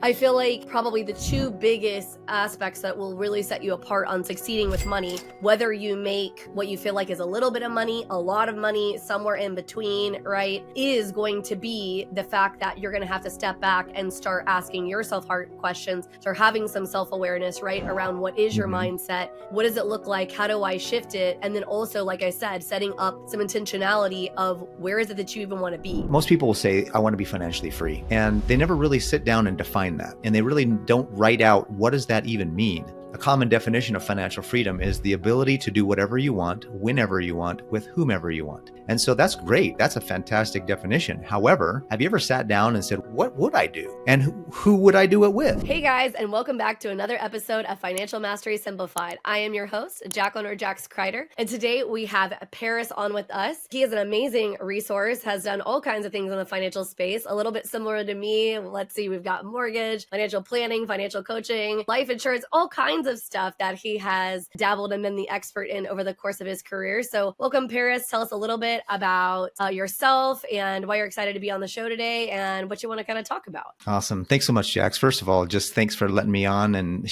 I feel like probably the two biggest aspects that will really set you apart on succeeding with money, whether you make what you feel like is a little bit of money, a lot of money, somewhere in between, right, is going to be the fact that you're going to have to step back and start asking yourself hard questions, start having some self-awareness, right, around what is your mindset, what does it look like, how do I shift it, and then also, like I said, setting up some intentionality of where is it that you even want to be. Most people will say, I want to be financially free, and they never really sit down and define that. And they really don't write out, what does that even mean? A common definition of financial freedom is the ability to do whatever you want, whenever you want, with whomever you want. And so that's great. That's a fantastic definition. However, have you ever sat down and said, what would I do? And who would I do it with? Hey guys, and welcome back to another episode of Financial Mastery Simplified. I am your host, Jax Crider, and today we have Paris on with us. He is an amazing resource, has done all kinds of things in the financial space, a little bit similar to me. Let's see, we've got mortgage, financial planning, financial coaching, life insurance, all kinds of stuff that he has dabbled and been the expert in over the course of his career. So welcome, Paris. Tell us a little bit about yourself and why you're excited to be on the show today and what you want to kind of talk about. Awesome. Thanks so much, Jax. First of all, just thanks for letting me on and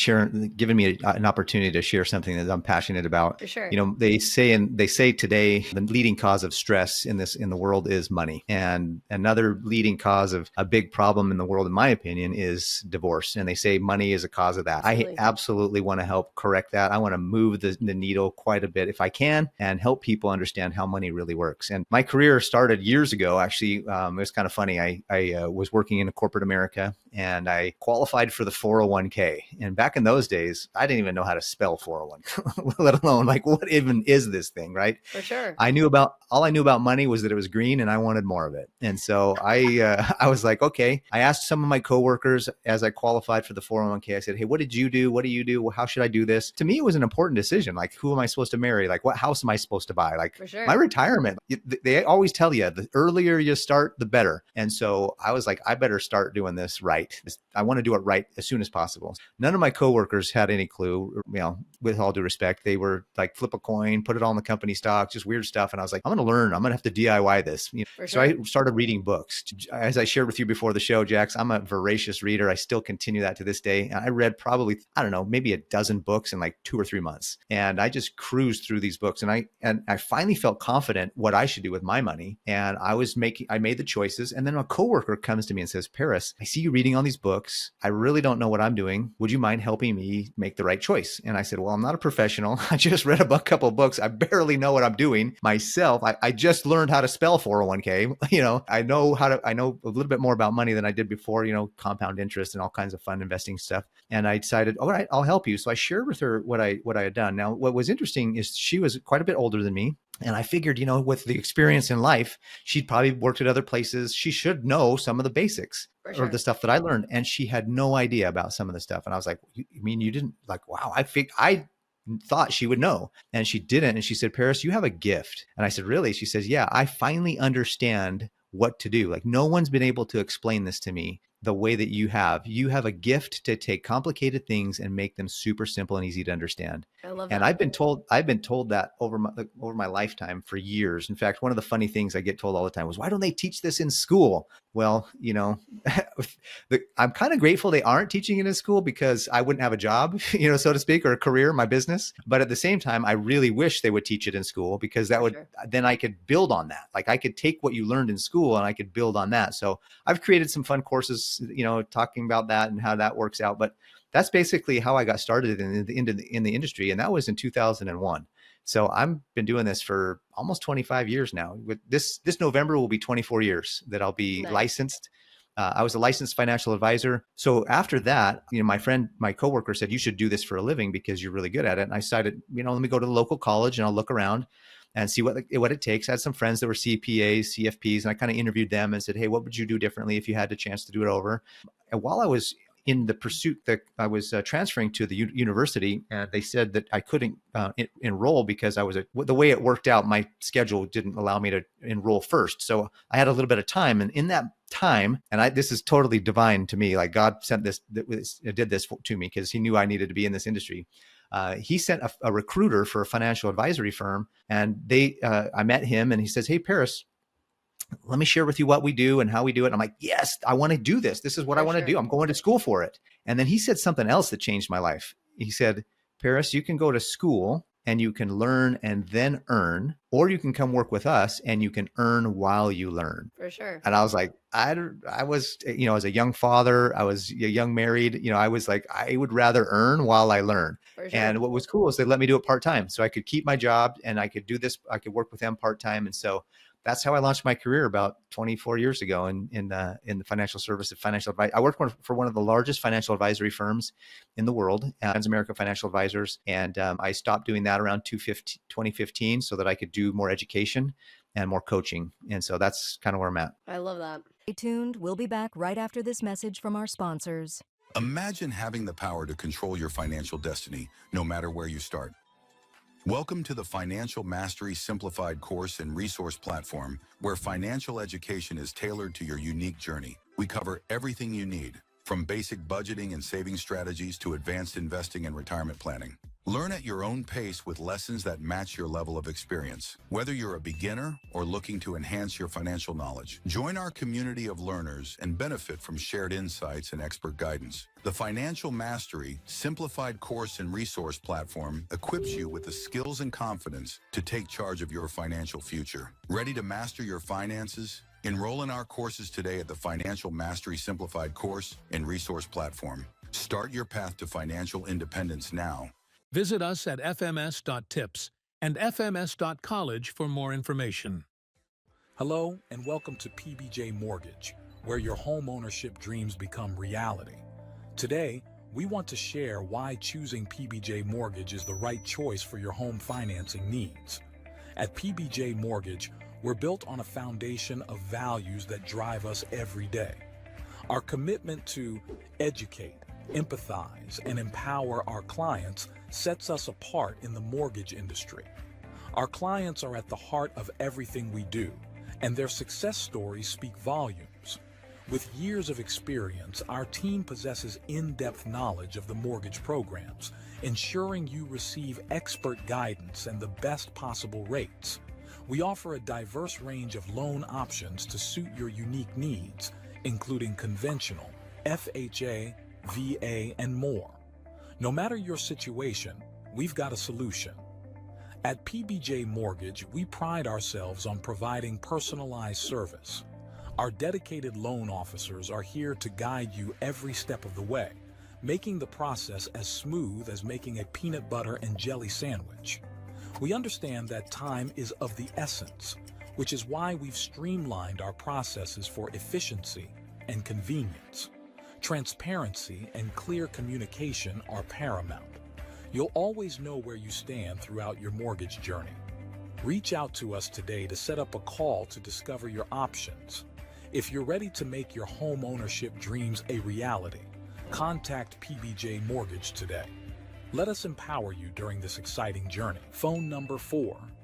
giving me an opportunity to share something that I'm passionate about. For sure. You know, they say today the leading cause of stress in the world is money. And another leading cause of a big problem in the world, in my opinion, is divorce. And they say money is a cause of that. Absolutely. I absolutely want to help correct that. I want to move the needle quite a bit if I can and help people understand how money really works. And my career started years ago. Actually, it was kind of funny. I was working in corporate America and I qualified for the 401k. And back in those days, I didn't even know how to spell 401, let alone like, what even is this thing, right? For sure. All I knew about money was that it was green and I wanted more of it. And so I was like, okay, I asked some of my coworkers as I qualified for the 401k, I said, hey, what did you do? What do you do? How should I do this? To me, it was an important decision. Like, who am I supposed to marry? Like, what house am I supposed to buy? Like, For sure. my retirement, they always tell you the earlier you start, the better. And so I was like, I better start doing this right. I want to do it right as soon as possible. None of my coworkers had any clue, you know, with all due respect. They were like, flip a coin, put it all in the company stock, just weird stuff. And I was like, I'm going to learn. I'm going to have to DIY this. You know? For So sure. I started reading books. As I shared with you before the show, Jax, I'm a voracious reader. I still continue that to this day. And I read probably, I don't know, maybe a dozen books in like 2 or 3 months. And I just cruised through these books. And I finally felt confident what I should do with my money. And I made the choices. And then a coworker comes to me and says, Paris, I see you reading all these books. I really don't know what I'm doing. Would you mind helping me make the right choice? And I said, well, I'm not a professional. I just read a couple of books. I barely know what I'm doing myself. I just learned how to spell 401k. You know, I know a little bit more about money than I did before, you know, compound interest and all kinds of fun investing stuff. And I decided, all right, I'll help you. So I shared with her what I had done. Now, what was interesting is she was quite a bit older than me. And I figured, you know, with the experience in life, she'd probably worked at other places. She should know some of the basics or the stuff that I learned. And she had no idea about some of the stuff. And I was like, you mean you didn't? Like, wow, I thought she would know. And she didn't. And she said, Paris, you have a gift. And I said, really? She says, yeah, I finally understand what to do. Like, no one's been able to explain this to me the way that you have. You have a gift to take complicated things and make them super simple and easy to understand. I love that. And I've been told that over my lifetime for years. In fact, one of the funny things I get told all the time was, why don't they teach this in school? Well, you know, I'm kind of grateful they aren't teaching it in school because I wouldn't have a job, you know, so to speak, or a career, my business. But at the same time, I really wish they would teach it in school because then I could build on that. Like, I could take what you learned in school and I could build on that. So I've created some fun courses, you know, talking about that and how that works out. But that's basically how I got started in the industry. And that was in 2001. So I've been doing this for almost 25 years now. With this November will be 24 years that I'll be licensed. I was a licensed financial advisor. So after that, you know, my coworker said, you should do this for a living because you're really good at it. And I decided, you know, let me go to the local college and I'll look around and see what it takes. I had some friends that were CPAs, CFPs, and I kind of interviewed them and said, hey, what would you do differently if you had the chance to do it over? And while I was in the pursuit that I was transferring to the university, and they said that I couldn't enroll because the way it worked out, my schedule didn't allow me to enroll first. So I had a little bit of time. And in that time, and this is totally divine to me, like God did this to me because he knew I needed to be in this industry. He sent a recruiter for a financial advisory firm, and I met him and he says, hey, Paris, let me share with you what we do and how we do it. And I'm like, yes, I want to do this. This is what I For want to sure. do. I'm going to school for it. And then he said something else that changed my life. He said, Paris, you can go to school and you can learn and then earn, or you can come work with us and you can earn while you learn. For sure. And I was like, I was, as a young father, I was a young married, I was like, I would rather earn while I learn. For sure. And what was cool is they let me do it part-time. So I could keep my job and I could do this. I could work with them part-time. And so that's how I launched my career about 24 years ago in the financial service of financial advice. I worked for one of the largest financial advisory firms in the world, Transamerica Financial Advisors. And I stopped doing that around 2015 so that I could do more education and more coaching. And so that's kind of where I'm at. I love that. Stay tuned. We'll be back right after this message from our sponsors. Imagine having the power to control your financial destiny, no matter where you start. Welcome to the Financial Mastery Simplified course and resource platform, where financial education is tailored to your unique journey. We cover everything you need, from basic budgeting and saving strategies to advanced investing and retirement planning. Learn at your own pace with lessons that match your level of experience. Whether you're a beginner or looking to enhance your financial knowledge, join our community of learners and benefit from shared insights and expert guidance. The Financial Mastery Simplified course and resource platform equips you with the skills and confidence to take charge of your financial future. Ready to master your finances? Enroll in our courses today at the Financial Mastery Simplified course and resource platform. Start your path to financial independence now. Visit us at fms.tips and fms.college for more information. Hello and welcome to PBJ Mortgage, where your home ownership dreams become reality. Today, we want to share why choosing PBJ Mortgage is the right choice for your home financing needs. At PBJ Mortgage, we're built on a foundation of values that drive us every day. Our commitment to educate, empathize, and empower our clients sets us apart in the mortgage industry. Our clients are at the heart of everything we do, and their success stories speak volumes. With years of experience, our team possesses in-depth knowledge of the mortgage programs, ensuring you receive expert guidance and the best possible rates. We offer a diverse range of loan options to suit your unique needs, including conventional, FHA, VA, and more. No matter your situation, we've got a solution. At PBJ Mortgage, we pride ourselves on providing personalized service. Our dedicated loan officers are here to guide you every step of the way, making the process as smooth as making a peanut butter and jelly sandwich. We understand that time is of the essence, which is why we've streamlined our processes for efficiency and convenience. Transparency and clear communication are paramount. You'll always know where you stand throughout your mortgage journey. Reach out to us today to set up a call to discover your options. If you're ready to make your home ownership dreams a reality, contact PBJ Mortgage today. Let us empower you during this exciting journey. Phone number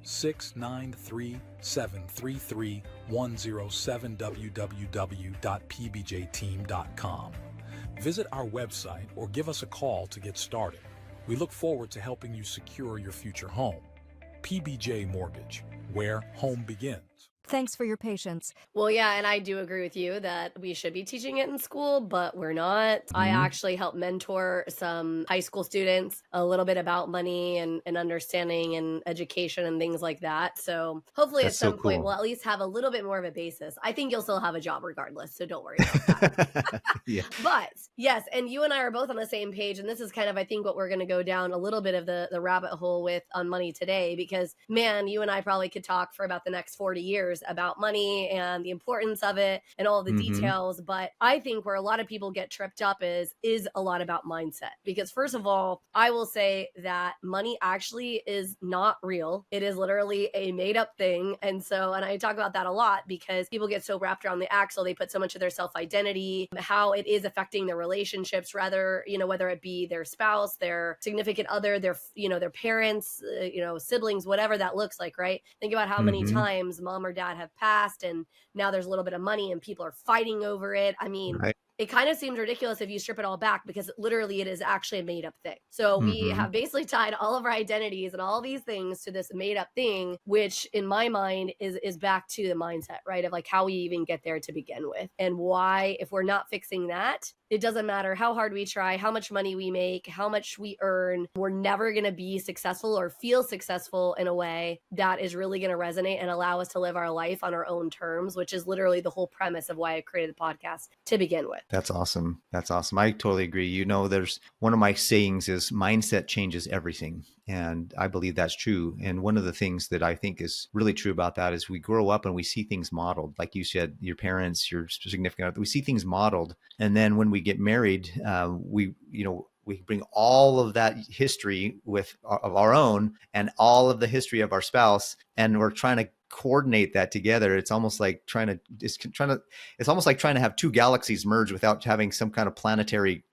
4-693-733-107 www.pbjteam.com. Visit our website or give us a call to get started. We look forward to helping you secure your future home. PBJ Mortgage, where home begins. Thanks for your patience. Well, yeah, and I do agree with you that we should be teaching it in school, but we're not. I actually help mentor some high school students a little bit about money and understanding and education and things like that. So hopefully That's at so some point cool. we'll at least have a little bit more of a basis. I think you'll still have a job regardless, so don't worry about that. Yeah. But yes, and you and I are both on the same page. And this is kind of, I think, what we're going to go down a little bit of the rabbit hole with on money today, because man, you and I probably could talk for about the next 40 years about money and the importance of it and all the details. But I think where a lot of people get tripped up is a lot about mindset. Because first of all, I will say that money actually is not real. It is literally a made up thing. And I talk about that a lot because people get so wrapped around the axle. They put so much of their self-identity, how it is affecting their relationships, rather, whether it be their spouse, their significant other, their parents, siblings, whatever that looks like, right? Think about how many times mom or dad have passed and now there's a little bit of money and people are fighting over it. I mean, Right. it kind of seems ridiculous if you strip it all back, because literally it is actually a made up thing. So we have basically tied all of our identities and all these things to this made up thing, which in my mind is back to the mindset, right? Of like how we even get there to begin with, and why, if we're not fixing that, it doesn't matter how hard we try, how much money we make, how much we earn, we're never going to be successful or feel successful in a way that is really going to resonate and allow us to live our life on our own terms, which is literally the whole premise of why I created the podcast to begin with. That's awesome. That's awesome. I totally agree. You know, there's one of my sayings is mindset changes everything. And I believe that's true. And one of the things that I think is really true about that is we grow up and we see things modeled. Like you said, your parents, your significant other, we see things modeled. And then when we get married, we bring all of that history of our own and all of the history of our spouse, and we're trying to coordinate that together. It's almost like trying to have two galaxies merge without having some kind of planetary,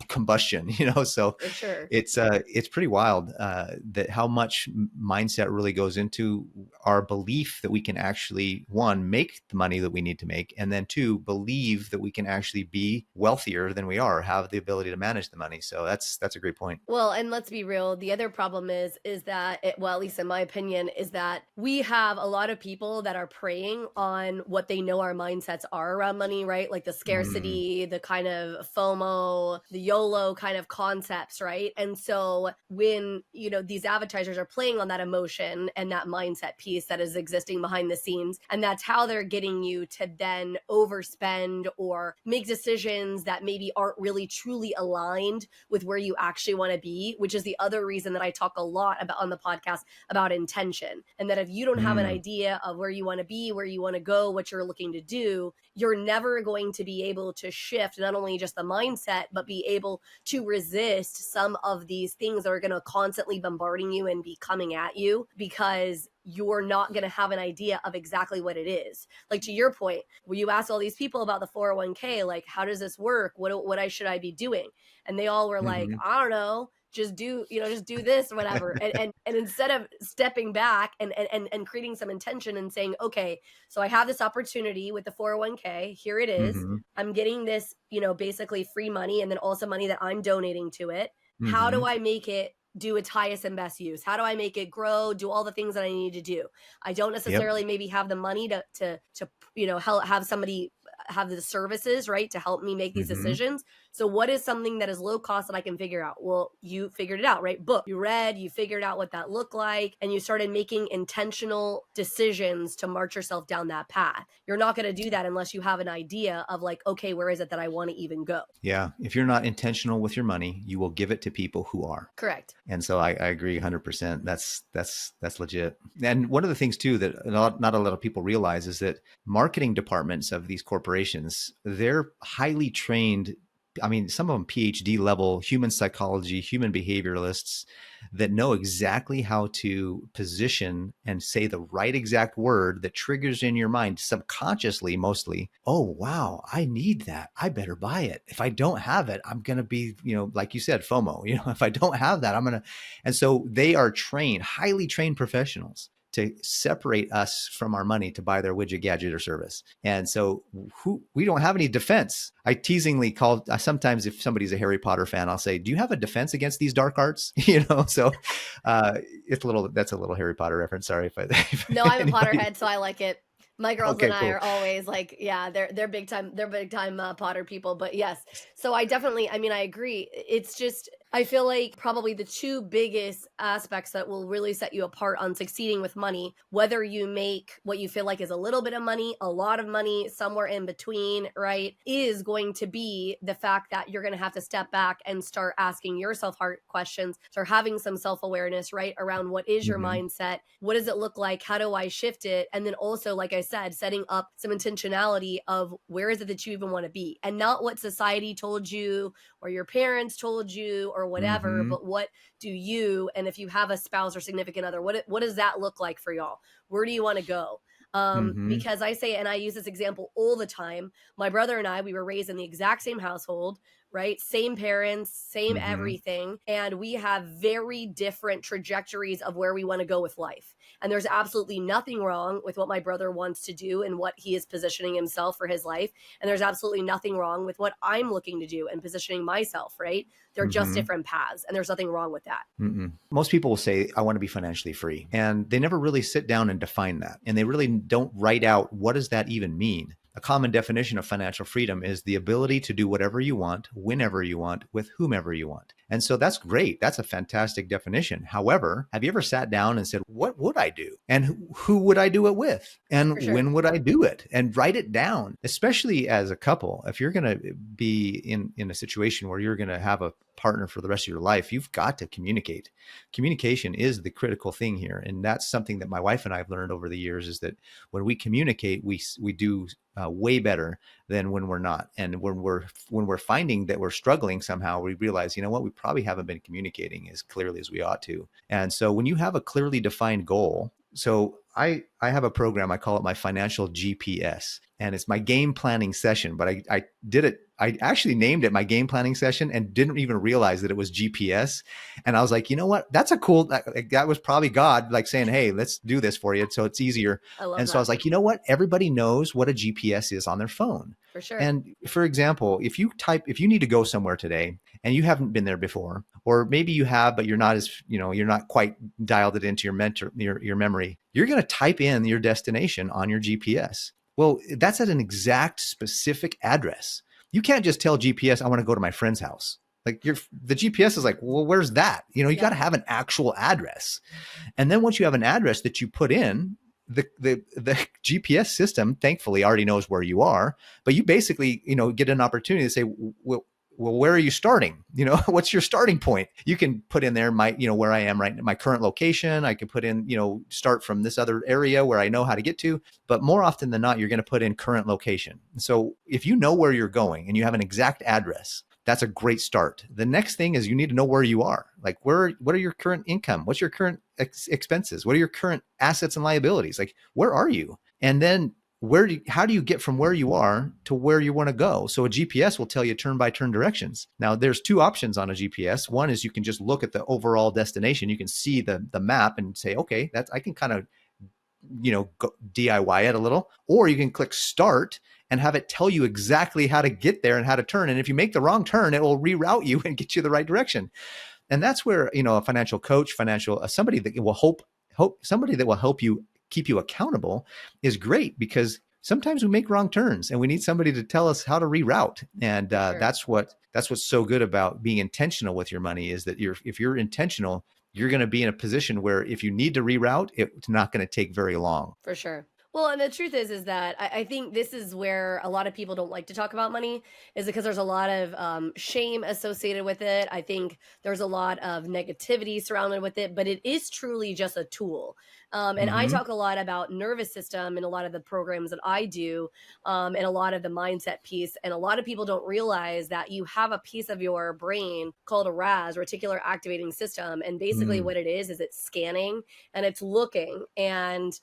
combustion, so For sure. it's pretty wild that how much mindset really goes into our belief that we can actually, one, make the money that we need to make, and then two, believe that we can actually be wealthier than we are, have the ability to manage the money. So that's a great point. Well, and let's be real. The other problem is that, at least in my opinion, is that we have a lot of people that are preying on what they know our mindsets are around money, right? Like the scarcity, the kind of FOMO, the YOLO kind of concepts, right? And so when, these advertisers are playing on that emotion and that mindset piece that is existing behind the scenes, and that's how they're getting you to then overspend or make decisions that maybe aren't really truly aligned with where you actually want to be, which is the other reason that I talk a lot about on the podcast about intention. And that if you don't have an idea of where you want to be, where you want to go, what you're looking to do, you're never going to be able to shift not only just the mindset, but be able to resist some of these things that are going to constantly bombarding you and be coming at you, because you're not going to have an idea of exactly what it is. Like to your point, where you ask all these people about the 401k, like, how does this work? What should I be doing? And they all were like, I don't know, just do this or whatever. And instead of stepping back and creating some intention and saying, okay, so I have this opportunity with the 401k, here it is. I'm getting this, basically free money, and then also money that I'm donating to it. How do I make it do its highest and best use? How do I make it grow, do all the things that I need to do? I don't necessarily maybe have the money to have somebody have the services, right, to help me make these decisions. So what is something that is low cost that I can figure out? Well, you figured it out, right? Book. You read, you figured out what that looked like, and you started making intentional decisions to march yourself down that path. You're not going to do that unless you have an idea of like, okay, where is it that I want to even go? Yeah. If you're not intentional with your money, you will give it to people who are. Correct. And so I agree 100%. That's legit. And one of the things too that not a lot of people realize is that marketing departments of these corporations, they're highly trained. I mean, some of them PhD level human psychology, human behavioralists that know exactly how to position and say the right exact word that triggers in your mind subconsciously, mostly. Oh, wow, I need that. I better buy it. If I don't have it, I'm going to be, like you said, FOMO, if I don't have that, I'm going to. And so they are trained, highly trained professionals to separate us from our money to buy their widget, gadget, or service. And so we don't have any defense. I teasingly sometimes if somebody's a Harry Potter fan, I'll say, do you have a defense against these dark arts? So that's a little Harry Potter reference. Sorry if No, I'm a Potterhead, so I like it. My girls and I are always like, yeah, they're big time Potter people. But yes, so I agree. It's just, I feel like probably the two biggest aspects that will really set you apart on succeeding with money, whether you make what you feel like is a little bit of money, a lot of money, somewhere in between, right, is going to be the fact that you're going to have to step back and start asking yourself hard questions, start having some self-awareness, right, around what is your mindset, what does it look like, how do I shift it, and then also, like I said, setting up some intentionality of where is it that you even want to be, and not what society told you or your parents told you or whatever, but what do you, and if you have a spouse or significant other, what does that look like for y'all? Where do you want to go? Because I say, and I use this example all the time, my brother and I, we were raised in the exact same household. right? Same parents, same Mm-hmm. everything. And we have very different trajectories of where we want to go with life. And there's absolutely nothing wrong with what my brother wants to do and what he is positioning himself for his life. And there's absolutely nothing wrong with what I'm looking to do and positioning myself, right? They're just Mm-hmm. different paths, and there's nothing wrong with that. Mm-mm. Most people will say, I want to be financially free. And they never really sit down and define that. And they really don't write out, what does that even mean? A common definition of financial freedom is the ability to do whatever you want, whenever you want, with whomever you want. And so that's great. That's a fantastic definition. However, have you ever sat down and said, what would I do? And who would I do it with? And For sure. when would I do it? And write it down, especially as a couple. If you're going to be in a situation where you're going to have a partner for the rest of your life, you've got to communicate. Communication is the critical thing here. And that's something that my wife and I have learned over the years, is that when we communicate, we do way better than when we're not. And when we're finding that we're struggling somehow, we realize, you know what, we probably haven't been communicating as clearly as we ought to. And so when you have a clearly defined goal, so I have a program, I call it my financial GPS, and it's my game planning session, but I did it. I actually named it my game planning session and didn't even realize that it was GPS. And I was like, you know what? That's a cool, that was probably God like saying, hey, let's do this for you, so it's easier. I love And that. so I was like, you know what? Everybody knows what a GPS is on their phone. For sure. And for example, if you need to go somewhere today and you haven't been there before, or maybe you have, but you're not you're not quite dialed it into your memory, you're going to type in your destination on your GPS. Well, that's at an exact specific address. You can't just tell GPS, I want to go to my friend's house. Like the GPS is like, well, where's that? You got to have an actual address. And then once you have an address that you put in, the GPS system thankfully already knows where you are, but you basically, get an opportunity to say, well, where are you starting? What's your starting point? You can put in there where I am right now, my current location. I could put in, start from this other area where I know how to get to, but more often than not, you're going to put in current location. So if you know where you're going and you have an exact address, that's a great start. The next thing is you need to know where you are. Like what are your current income? What's your current expenses? What are your current assets and liabilities? Like, where are you? And then how do you get from where you are to where you want to go? So a GPS will tell you turn by turn directions. Now there's two options on a GPS. One is you can just look at the overall destination. You can see the map and say, okay, I can kind of, go DIY it a little, or you can click start and have it tell you exactly how to get there and how to turn. And if you make the wrong turn, it will reroute you and get you the right direction. And that's where, a financial coach, somebody that will help you, keep you accountable is great, because sometimes we make wrong turns and we need somebody to tell us how to reroute. And Sure. that's what's so good about being intentional with your money, is that if you're intentional, you're going to be in a position where if you need to reroute, it's not going to take very long. For sure. Well, and the truth is that I think this is where a lot of people don't like to talk about money, is because there's a lot of shame associated with it. I think there's a lot of negativity surrounded with it, but it is truly just a tool. And I talk a lot about nervous system in a lot of the programs that I do, and a lot of the mindset piece. And a lot of people don't realize that you have a piece of your brain called a RAS, reticular activating system. And basically what it is it's scanning and it's looking. And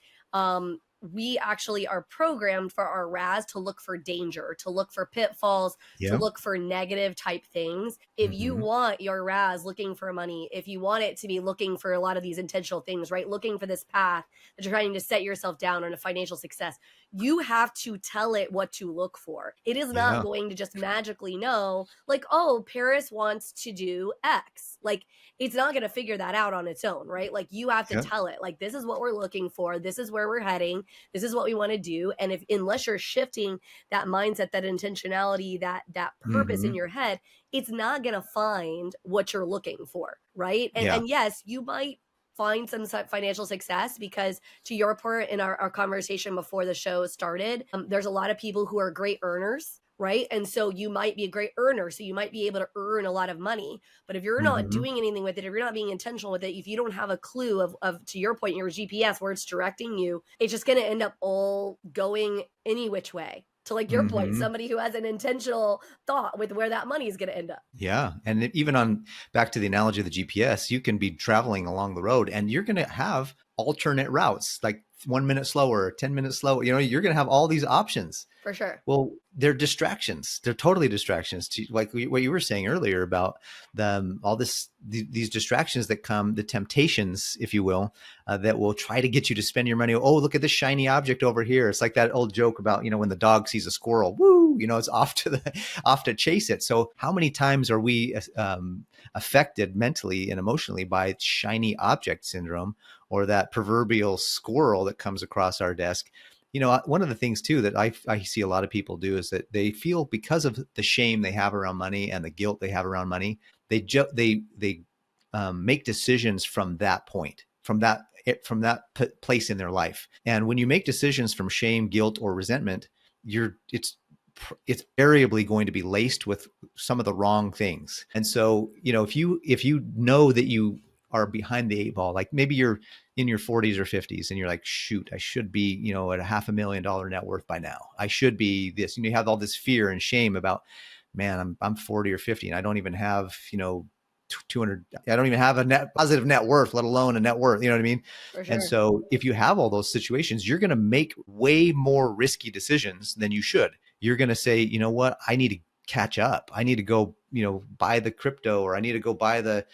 we actually are programmed for our RAS to look for danger, to look for pitfalls, to look for negative type things. If you want your RAS looking for money, if you want it to be looking for a lot of these intentional things, right? Looking for this path that you're trying to set yourself down on a financial success, you have to tell it what to look for. It is not going to just magically know, like, oh, Paris wants to do X. Like, it's not going to figure that out on its own, right? Like, you have to tell it, like, this is what we're looking for. This is where we're heading. This is what we want to do. And unless you're shifting that mindset, that intentionality, that purpose in your head, it's not going to find what you're looking for, right? And yes, you might find some financial success, because to your point in our conversation before the show started, there's a lot of people who are great earners, right? And so you might be a great earner, so you might be able to earn a lot of money. But if you're not doing anything with it, if you're not being intentional with it, if you don't have a clue of to your point, your GPS, where it's directing you, it's just going to end up all going any which way. To like your point, somebody who has an intentional thought with where that money is going to end up. Yeah. And even back to the analogy of the GPS, you can be traveling along the road and you're going to have alternate routes. Like 1 minute slower, 10 minutes slower. You're going to have all these options. For sure. Well, they're distractions. They're totally distractions. Like what you were saying earlier about these distractions that come, the temptations, if you will, that will try to get you to spend your money. Oh, look at this shiny object over here. It's like that old joke about, when the dog sees a squirrel, woo, it's off to chase it. So how many times are we affected mentally and emotionally by shiny object syndrome, or that proverbial squirrel that comes across our desk? One of the things too that I see a lot of people do is that they feel, because of the shame they have around money and the guilt they have around money, they make decisions from that point, from that place in their life. And when you make decisions from shame, guilt, or resentment, it's invariably going to be laced with some of the wrong things. And so, if you know that you are behind the eight ball, like maybe you're in your 40s or 50s and you're like, shoot, I should be, at a $500,000 net worth by now. I should be this. You have all this fear and shame about, man, I'm 40 or 50 and I don't even have, 200, I don't even have a positive net worth, let alone a net worth. You know what I mean? For sure. And so if you have all those situations, you're going to make way more risky decisions than you should. You're going to say, you know what, I need to catch up. I need to go, buy the crypto, or I need to go buy the,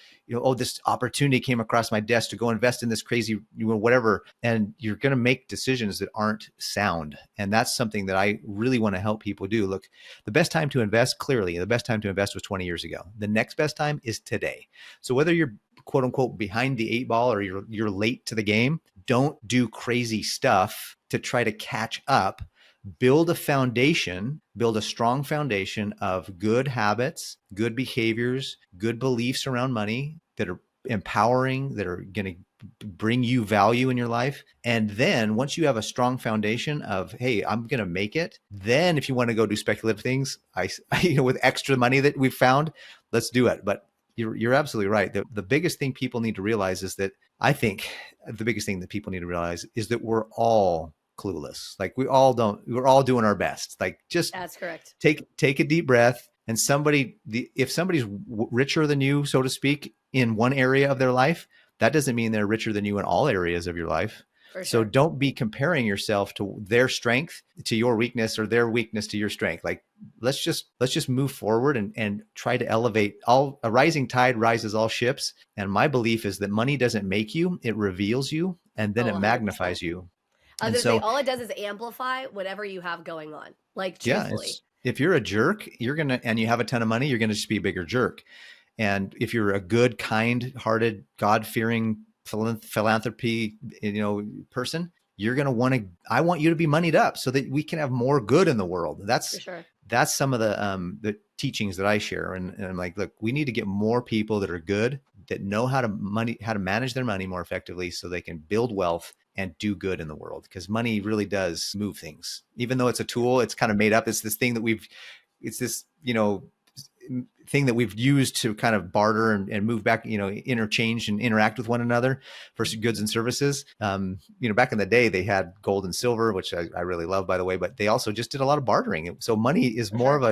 this opportunity came across my desk to go invest in this crazy, whatever. And you're going to make decisions that aren't sound. And that's something that I really want to help people do. Look, the best time to invest, clearly, the best time to invest was 20 years ago. The next best time is today. So whether you're quote unquote behind the eight ball or you're late to the game, don't do crazy stuff to try to catch up. Build a strong foundation of good habits, good behaviors, good beliefs around money that are empowering, that are going to bring you value in your life. And then once you have a strong foundation of, hey, I'm going to make it, then if you want to go do speculative things, with extra money that we've found, let's do it. But you're absolutely right. The biggest thing people need to realize is that we're all clueless. Like we're all doing our best. Like just that's correct. Take a deep breath, and if somebody's richer than you, so to speak, in one area of their life, that doesn't mean they're richer than you in all areas of your life. For So sure. don't be comparing yourself to their strength to your weakness, or their weakness to your strength. Like let's just move forward and try to elevate. A rising tide rises all ships. And my belief is that money doesn't make you, it reveals you, and then it 100%. magnifies you. I was And gonna say, so, all it does is amplify whatever you have going on. Like, truthfully. if you're a jerk, and you have a ton of money, you're going to just be a bigger jerk. And if you're a good, kind-hearted, God-fearing philanthropy, person, you're going to I want you to be moneyed up so that we can have more good in the world. For sure. That's some of the teachings that I share. And I'm like, look, we need to get more people that are good, that know how to manage their money more effectively so they can build wealth and do good in the world, because money really does move things. Even though it's a tool, it's kind of made up. It's this thing that thing that we've used to kind of barter and move back, interchange and interact with one another for goods and services. Back in the day, they had gold and silver, which I really love, by the way, but they also just did a lot of bartering. So money is more of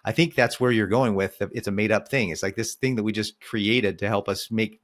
I think that's where you're going with. It's a made up thing. It's like this thing that we just created to help us make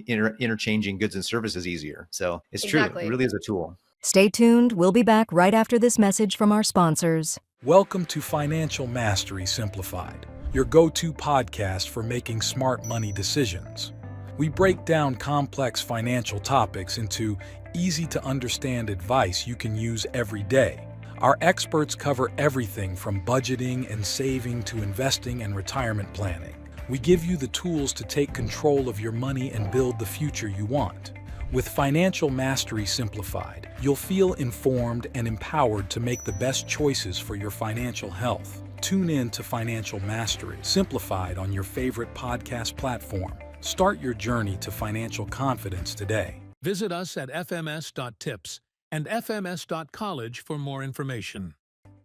interchanging goods and services easier. So it's Exactly. true. It really is a tool. Stay tuned. We'll be back right after this message from our sponsors. Welcome to Financial Mastery Simplified, your go-to podcast for making smart money decisions. We break down complex financial topics into easy-to-understand advice you can use every day. Our experts cover everything from budgeting and saving to investing and retirement planning. We give you the tools to take control of your money and build the future you want. With Financial Mastery Simplified, you'll feel informed and empowered to make the best choices for your financial health. Tune in to Financial Mastery Simplified on your favorite podcast platform. Start your journey to financial confidence today. Visit us at fms.tips and fms.college for more information.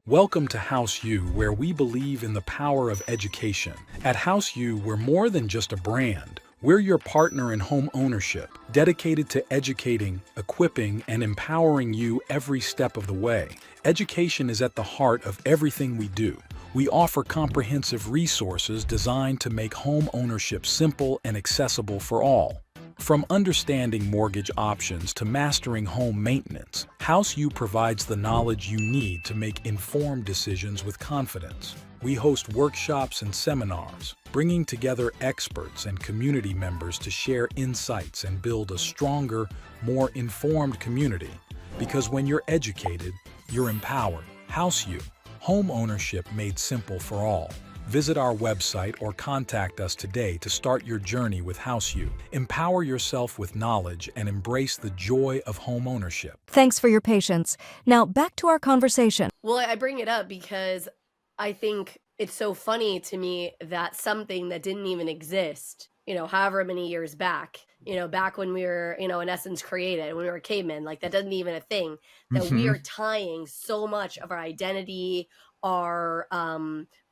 Welcome to House U, where we believe in the power of education. At House U, we're more than just a brand. We're your partner in home ownership, dedicated to educating, equipping, and empowering you every step of the way. Education is at the heart of everything we do. We offer comprehensive resources designed to make home ownership simple and accessible for all. From understanding mortgage options to mastering home maintenance, HouseU provides the knowledge you need to make informed decisions with confidence. We host workshops and seminars, bringing together experts and community members to share insights and build a stronger, more informed community. Because when you're educated, you're empowered. HouseU, home ownership made simple for all. Visit our website or contact us today to start your journey with HouseU. Empower yourself with knowledge and embrace the joy of home ownership. Thanks for your patience. Now back to our conversation. Well, I bring it up because I think it's so funny to me that something that didn't even exist, however many years back, back when we were, in essence created, when we were cavemen, like that doesn't even a thing, that we are tying so much of our identity, our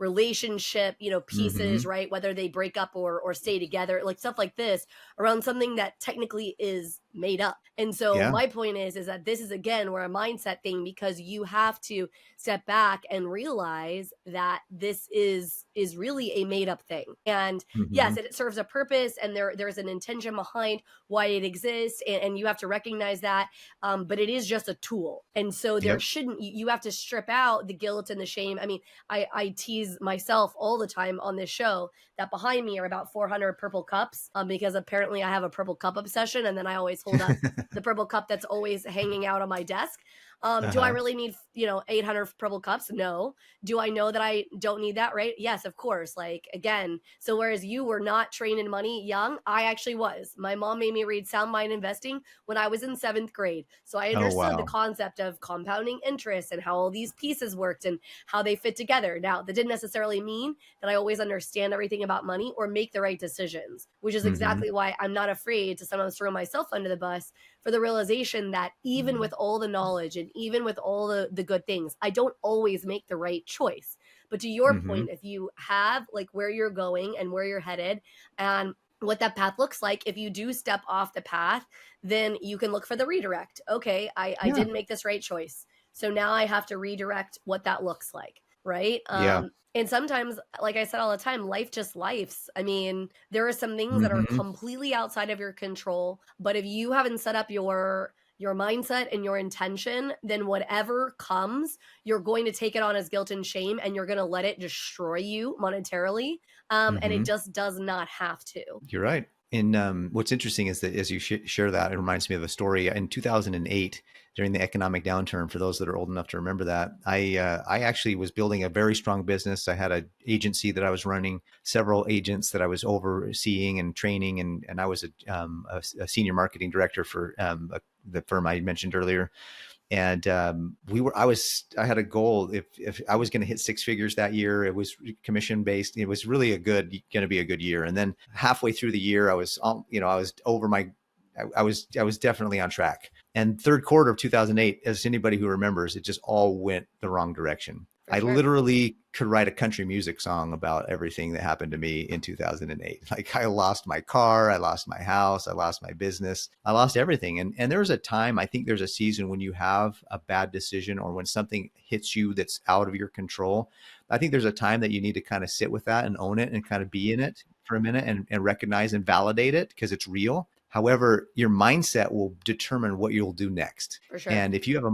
relationship, pieces, right? Whether they break up or stay together, like stuff like this, around something that technically is made up. And so my point is that this is, again, where a mindset thing, because you have to step back and realize that this is really a made up thing. And yes, it serves a purpose, and there's an intention behind why it exists, and you have to recognize that. But it is just a tool. And so there shouldn't, you have to strip out the guilt and the shame. I mean, I tease myself all the time on this show that behind me are about 400 purple cups, because apparently I have a purple cup obsession, and then I always hold up the purple cup that's always hanging out on my desk. Do I really need, 800 purple cups? No. Do I know that I don't need that? Right? Yes, of course. Like, again, so whereas you were not trained in money young, I actually was. My mom made me read Sound Mind Investing when I was in 7th grade. So I understood the concept of compounding interest and how all these pieces worked and how they fit together. Now, that didn't necessarily mean that I always understand everything about money or make the right decisions, which is exactly why I'm not afraid to sometimes throw myself under the bus, for the realization that even with all the knowledge and even with all the good things, I don't always make the right choice. But to your point, if you have like where you're going and where you're headed and what that path looks like, if you do step off the path, then you can look for the redirect. Okay, I didn't make this right choice, so now I have to redirect what that looks like, right? And sometimes, like I said all the time, life just lifes. I mean, there are some things that are completely outside of your control, but if you haven't set up your mindset and your intention, then whatever comes, you're going to take it on as guilt and shame, and you're going to let it destroy you monetarily. And it just does not have to. You're right. And what's interesting is that as you share that, it reminds me of a story in 2008 during the economic downturn. For those that are old enough to remember that, I actually was building a very strong business. I had an agency that I was running, several agents that I was overseeing and training, and I was a senior marketing director for the firm I mentioned earlier. And I had a goal. If I was going to hit 6 figures that year, it was commission based. It was really going to be a good year. And then halfway through the year, I was definitely on track. And third quarter of 2008, as anybody who remembers, it just all went the wrong direction. I literally could write a country music song about everything that happened to me in 2008. Like, I lost my car, I lost my house, I lost my business, I lost everything. And there was a time, I think there's a season when you have a bad decision or when something hits you that's out of your control. I think there's a time that you need to kind of sit with that and own it and kind of be in it for a minute and recognize and validate it because it's real. However, your mindset will determine what you'll do next. For sure. And if you have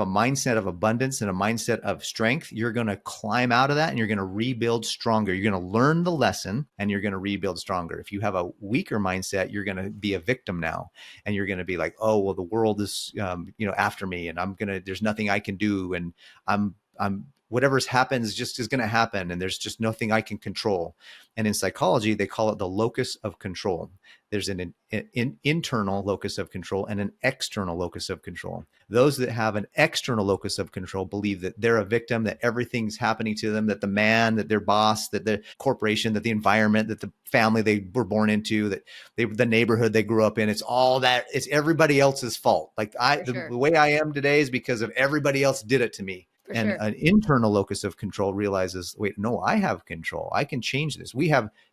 a mindset of abundance and a mindset of strength, you're going to climb out of that and you're going to rebuild stronger. You're going to learn the lesson and you're going to rebuild stronger. If you have a weaker mindset, you're going to be a victim now, and you're going to be like, oh, well, the world is after me, and there's nothing I can do, and I'm whatever's happens just is going to happen, and there's just nothing I can control. And in psychology, they call it the locus of control. There's an internal locus of control and an external locus of control. Those that have an external locus of control believe that they're a victim, that everything's happening to them, that the man, that their boss, that the corporation, that the environment, that the family they were born into, that the neighborhood they grew up in, it's all that, it's everybody else's fault. Like the way I am today is because of everybody else did it to me. For And sure. an internal locus of control realizes, wait, no, I have control. I can change this.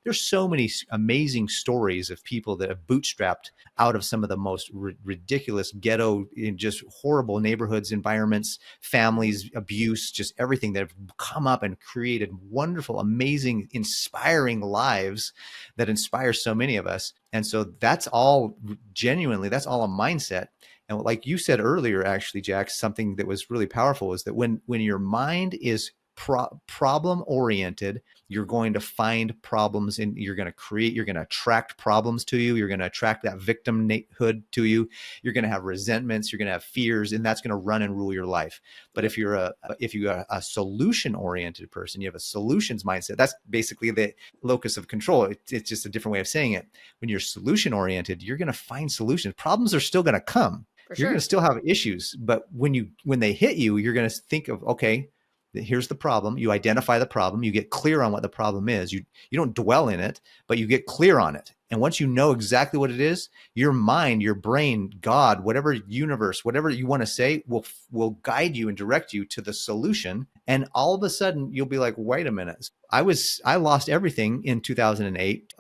There's so many amazing stories of people that have bootstrapped out of some of the most ridiculous ghetto, in just horrible neighborhoods, environments, families, abuse, just everything that have come up and created wonderful, amazing, inspiring lives that inspire so many of us. And so that's all genuinely, that's all a mindset. And like you said earlier, actually, Jax, something that was really powerful is that when your mind is problem oriented, you're going to find problems, and you're going to attract problems to you. You're going to attract that victimhood to you. You're going to have resentments. You're going to have fears, and that's going to run and rule your life. But if you're a solution oriented person, you have a solutions mindset. That's basically the locus of control. It's just a different way of saying it. When you're solution oriented, you're going to find solutions. Problems are still going to come. You're going to still have issues, but when they hit you, you're going to think of, okay, here's the problem. You identify the problem. You get clear on what the problem is. You don't dwell in it, but you get clear on it. And once you know exactly what it is, your mind, your brain, God, whatever universe, whatever you want to say, will guide you and direct you to the solution. And all of a sudden, you'll be like, wait a minute. I lost everything in 2008,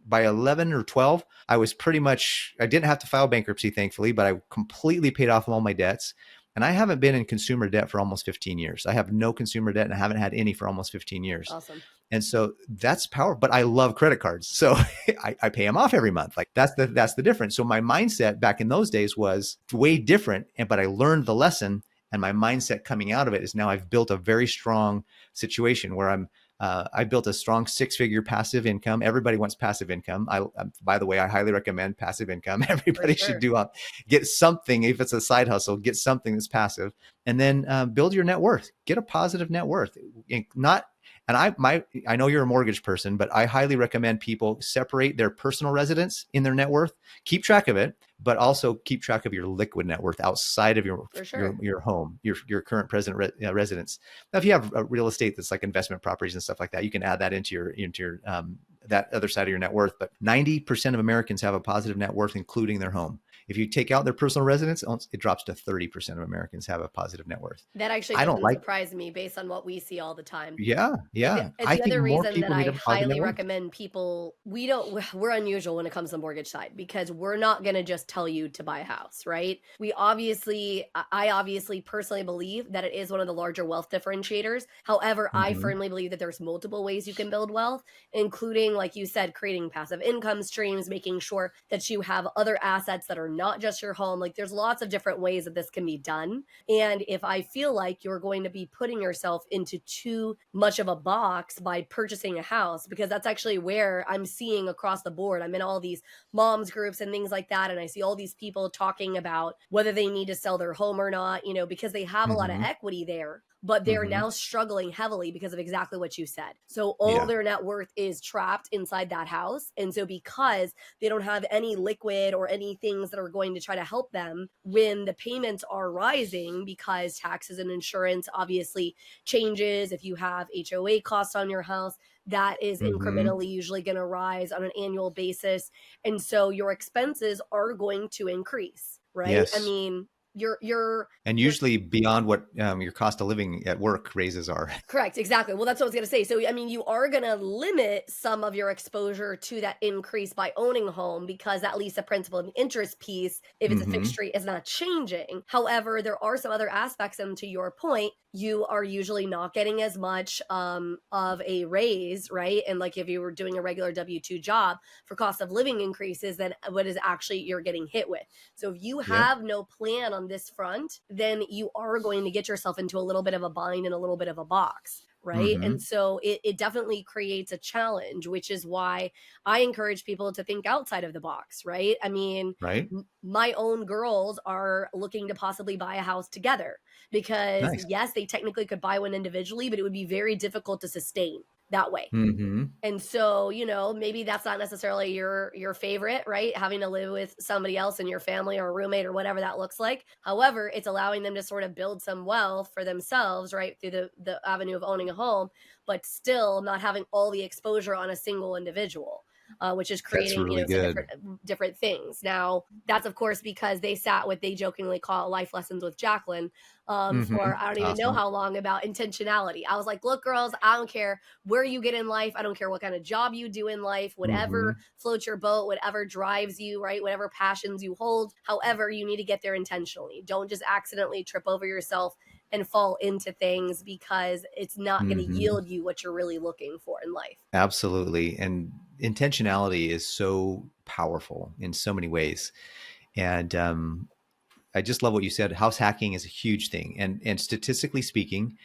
by 11 or 12. I didn't have to file bankruptcy, thankfully, but I completely paid off all my debts. And I haven't been in consumer debt for almost 15 years. I have no consumer debt, and I haven't had any for almost 15 years. Awesome. And so that's power. But I love credit cards. So I pay them off every month. Like that's the difference. So my mindset back in those days was way different. But I learned the lesson, and my mindset coming out of it is now I've built a very strong situation where I built a strong 6-figure passive income. Everybody wants passive income. By the way, I highly recommend passive income. Everybody should get something. If it's a side hustle, get something that's passive, and then build your net worth. Get a positive net worth. I know you're a mortgage person, but I highly recommend people separate their personal residence in their net worth, keep track of it, but also keep track of your liquid net worth outside of your home, your current present residence. Now, if you have real estate that's like investment properties and stuff like that, you can add that into your that other side of your net worth. But 90% of Americans have a positive net worth, including their home. If you take out their personal residence, it drops to 30% of Americans have a positive net worth. That actually doesn't surprise me based on what we see all the time. Yeah. It's the other reason that I highly recommend people, we're unusual when it comes to the mortgage side, because we're not going to just tell you to buy a house, right? I obviously personally believe that it is one of the larger wealth differentiators. However, I firmly believe that there's multiple ways you can build wealth, including, like you said, creating passive income streams, making sure that you have other assets that are not just your home. Like there's lots of different ways that this can be done. And if I feel like you're going to be putting yourself into too much of a box by purchasing a house, because that's actually where I'm seeing across the board. I'm in all these moms groups and things like that. And I see all these people talking about whether they need to sell their home or not, because they have a lot of equity there, but they're now struggling heavily because of exactly what you said. So all their net worth is trapped inside that house. And so because they don't have any liquid or any things that are going to try to help them when the payments are rising, because taxes and insurance obviously changes. If you have HOA costs on your house, that is incrementally usually going to rise on an annual basis. And so your expenses are going to increase, right? Yes. I mean, and usually beyond what your cost of living at work raises are. Correct. Exactly. Well, that's what I was going to say. So, I mean, you are going to limit some of your exposure to that increase by owning a home, because at least the principal and interest piece, if it's a fixed rate, is not changing. However, there are some other aspects, and to your point, you are usually not getting as much of a raise, right? And like if you were doing a regular W-2 job for cost of living increases, then what is actually you're getting hit with. So if you have no plan on this front, then you are going to get yourself into a little bit of a bind and a little bit of a box. Right. And so it definitely creates a challenge, which is why I encourage people to think outside of the box. Right. I mean, my own girls are looking to possibly buy a house together because yes, they technically could buy one individually, but it would be very difficult to sustain that way. And so, maybe that's not necessarily your favorite, right? Having to live with somebody else in your family or a roommate or whatever that looks like. However, it's allowing them to sort of build some wealth for themselves, right? Through the avenue of owning a home, but still not having all the exposure on a single individual. which is That's creating, really some good. different things. Now, that's of course because they sat what they jokingly call life lessons with Jacqueline for I don't even know Awesome. how long about intentionality. I was like, look, girls, I don't care where you get in life. I don't care what kind of job you do in life, whatever Hmm. floats your boat, whatever drives you, right? Whatever passions you hold. However, you need to get there intentionally. Don't just accidentally trip over yourself and fall into things because it's not going to Hmm. yield you what you're really looking for in life. Absolutely. And intentionality is so powerful in so many ways. And I just love what you said. House hacking is a huge thing, and statistically speaking,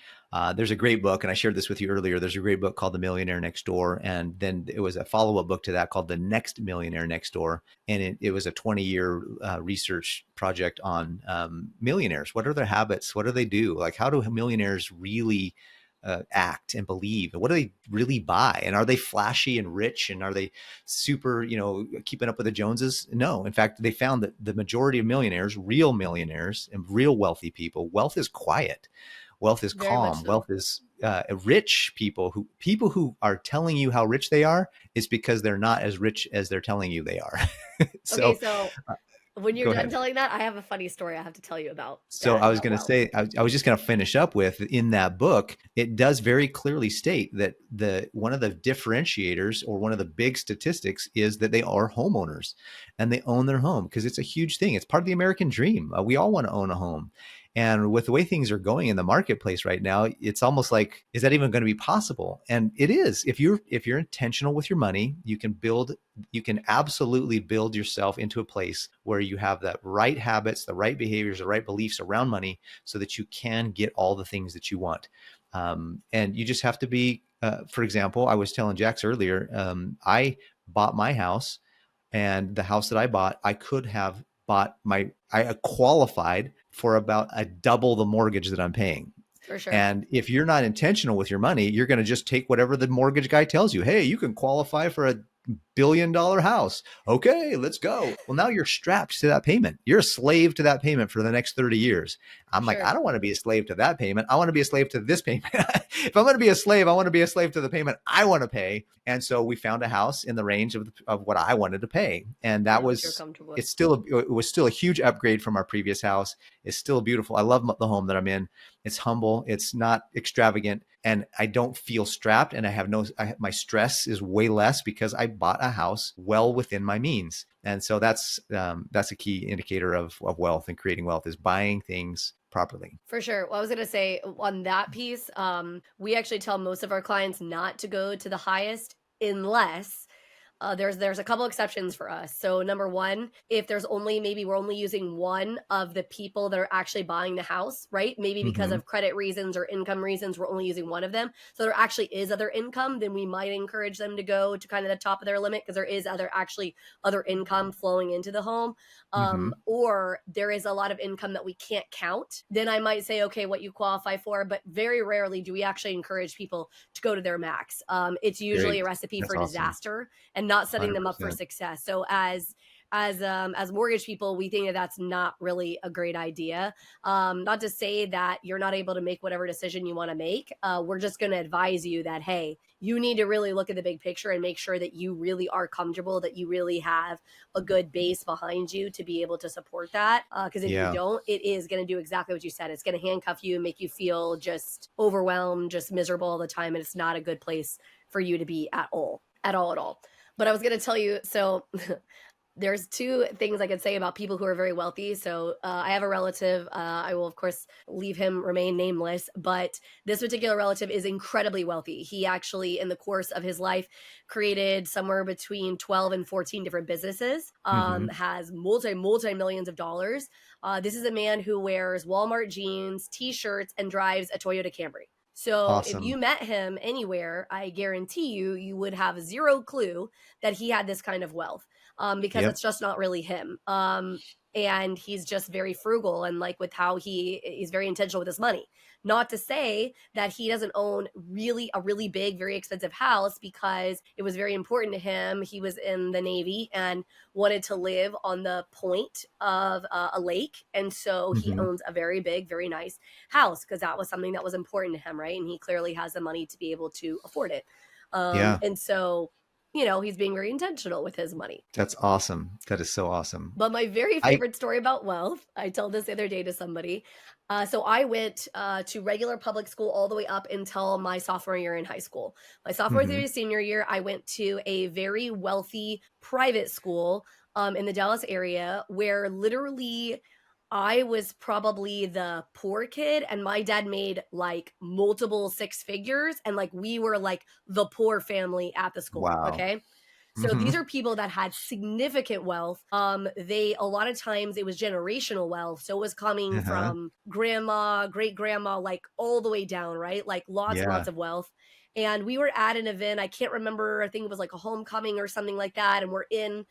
there's a great book, and I shared this with you earlier. There's a great book called The Millionaire Next Door, and then it was a follow-up book to that called The Next Millionaire Next Door, and it was a 20-year research project on millionaires. What are their habits? What do they do? Like, how do millionaires really act and believe, and what do they really buy, and are they flashy and rich, and are they super, keeping up with the Joneses? No. In fact, they found that the majority of millionaires and real wealthy people, wealth is quiet, wealth is Very much calm, so. wealth is rich people who are telling you how rich they are is because they're not as rich as they're telling you they are. Okay, So so when you're go done ahead. telling that, I have a funny story I have to tell you about So that I was about going to wealth. say, I was just going to finish up with, in that book, it does very clearly state that one of the differentiators, or one of the big statistics, is that they are homeowners and they own their home, because it's a huge thing. It's part of the American dream. We all want to own a home. And with the way things are going in the marketplace right now, it's almost like, is that even going to be possible? And it is. If you're intentional with your money, you can absolutely build yourself into a place where you have the right habits, the right behaviors, the right beliefs around money, so that you can get all the things that you want. And you just have to be, for example, I was telling Jax earlier, I bought my house, and the house that I bought, I could have I qualified for about a double the mortgage that I'm paying. For sure. And if you're not intentional with your money, you're going to just take whatever the mortgage guy tells you. Hey, you can qualify for a $1 billion house. Okay, let's go. Well, now you're strapped to that payment. You're a slave to that payment for the next 30 years. For I'm like, sure. I don't want to be a slave to that payment. I want to be a slave to this payment. If I'm going to be a slave, I want to be a slave to the payment I want to pay. And so we found a house in the range of what I wanted to pay. And Yeah, what you're comfortable with. it was still a huge upgrade from our previous house. It's still beautiful. I love the home that I'm in. It's humble. It's not extravagant, and I don't feel strapped. And my stress is way less because I bought a house well within my means. And so that's a key indicator of wealth and creating wealth, is buying things properly. For sure. Well, I was going to say on that piece, we actually tell most of our clients not to go to the highest unless there's a couple exceptions for us. So number one, if maybe we're only using one of the people that are actually buying the house, right? Maybe because Mm-hmm. of credit reasons or income reasons, we're only using one of them. So there actually is other income, then we might encourage them to go to kind of the top of their limit, because there is other income flowing into the home. Mm-hmm. Or there is a lot of income that we can't count. Then I might say, okay, what you qualify for, but very rarely do we actually encourage people to go to their max. It's usually a Great. recipe That's for awesome. disaster and not setting them up for 100%. success. So as mortgage people, we think that that's not really a great idea. Not to say that you're not able to make whatever decision you want to make. We're just going to advise you that, hey, you need to really look at the big picture and make sure that you really are comfortable, that you really have a good base behind you to be able to support that. Because if you Yeah. don't, it is going to do exactly what you said. It's going to handcuff you and make you feel just overwhelmed, just miserable all the time. And it's not a good place for you to be at all. But I was going to tell you, so there's two things I could say about people who are very wealthy. So I have a relative. I will, of course, leave him remain nameless. But this particular relative is incredibly wealthy. He actually, in the course of his life, created somewhere between 12 and 14 different businesses, Mm-hmm. has multi millions of dollars. This is a man who wears Walmart jeans, T-shirts, and drives a Toyota Camry. So if Awesome. you met him anywhere, I guarantee you would have zero clue that he had this kind of wealth, because Yep. it's just not really him. And he's just very frugal, and like with how he's very intentional with his money. Not to say that he doesn't own a really big, very expensive house, because it was very important to him. He was in the Navy and wanted to live on the point of a lake, and so he Mm-hmm. owns a very big, very nice house, because that was something that was important to him, right? And he clearly has the money to be able to afford it. Yeah. And so he's being very intentional with his money. That's awesome. That is so awesome. But my very I favorite story about wealth, I told this the other day to somebody. So I went to regular public school all the way up until my sophomore year in high school. My sophomore Mhm. through senior year, I went to a very wealthy private school in the Dallas area where literally I was probably the poor kid and my dad made like multiple six figures and like we were like the poor family at the school. Wow. Okay. So these Mhm. are people that had significant wealth. They a lot of times it was generational wealth. So it was coming Uh-huh. from grandma, great grandma, like all the way down, right? Like lots and lots Yeah. of wealth. And we were at an event. I can't remember. I think it was like a homecoming or something like that. And we're in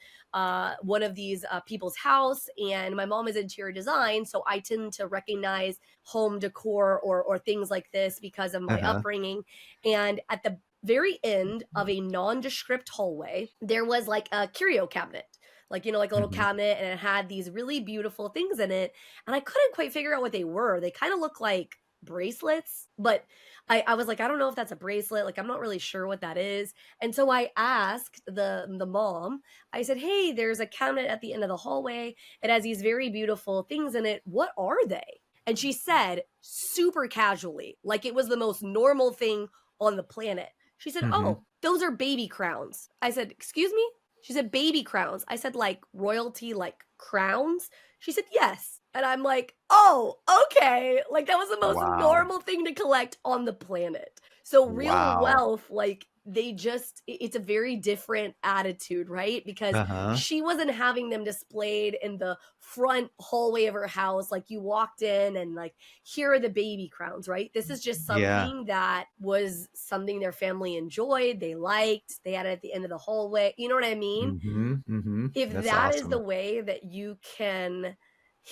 one of these people's house. And my mom is interior design, so I tend to recognize home decor or things like this because of my Uh-huh. upbringing. And at the very end of a nondescript hallway, there was like a curio cabinet, like, like a little Mhm. cabinet, and it had these really beautiful things in it. And I couldn't quite figure out what they were. They kind of look like bracelets, but I was like, I don't know if that's a bracelet. Like, I'm not really sure what that is. And so I asked the mom, I said, hey, there's a cabinet at the end of the hallway. It has these very beautiful things in it. What are they? And she said, super casually, like it was the most normal thing on the planet. She said, Mhm. oh, those are baby crowns. I said, excuse me? She said, baby crowns. I said, like royalty, like crowns? She said, yes. And I'm like, oh, okay. Like that was the most Wow. normal thing to collect on the planet. So real Wow. wealth, like it's a very different attitude, right? Because Uh-huh. she wasn't having them displayed in the front hallway of her house. Like you walked in and like, here are the baby crowns, right? This is just Yeah. something that was something their family enjoyed, they liked, they had it at the end of the hallway. You know what I mean? Mhm. Mhm. If That's that is the awesome. way that you can